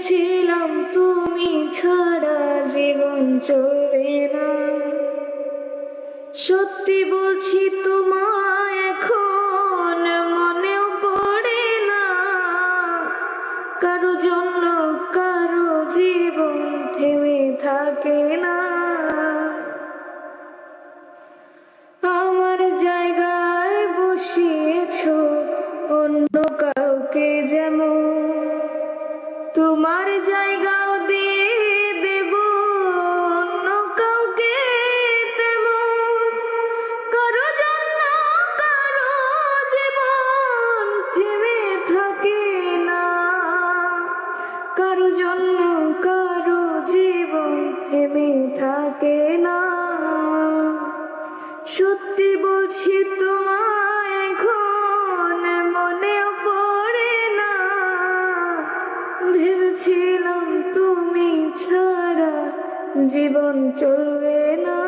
ভেবেছিলাম তুমি ছাড়া জীবন চলবে না। সত্যি বলছি তোমায় এখন মনেও পড়ে না। কারো জন্য কারো জীবন থেমে থাকে না। আমার জায়গায় বসিয়েছো অন্য কাউকে, যেমন তোমার জায়গাও দিয়ে দেব অন্য কাউকে তেমন। কারো জন্য কারো জীবন থেমে থাকে না। কারো জন্য কারো জীবন থেমে থাকে না। সত্যি বলছি তোমায় এখন মনেও পড়ে না। ভেবেছিলাম তুমি ছাড়া জীবন চলবে না।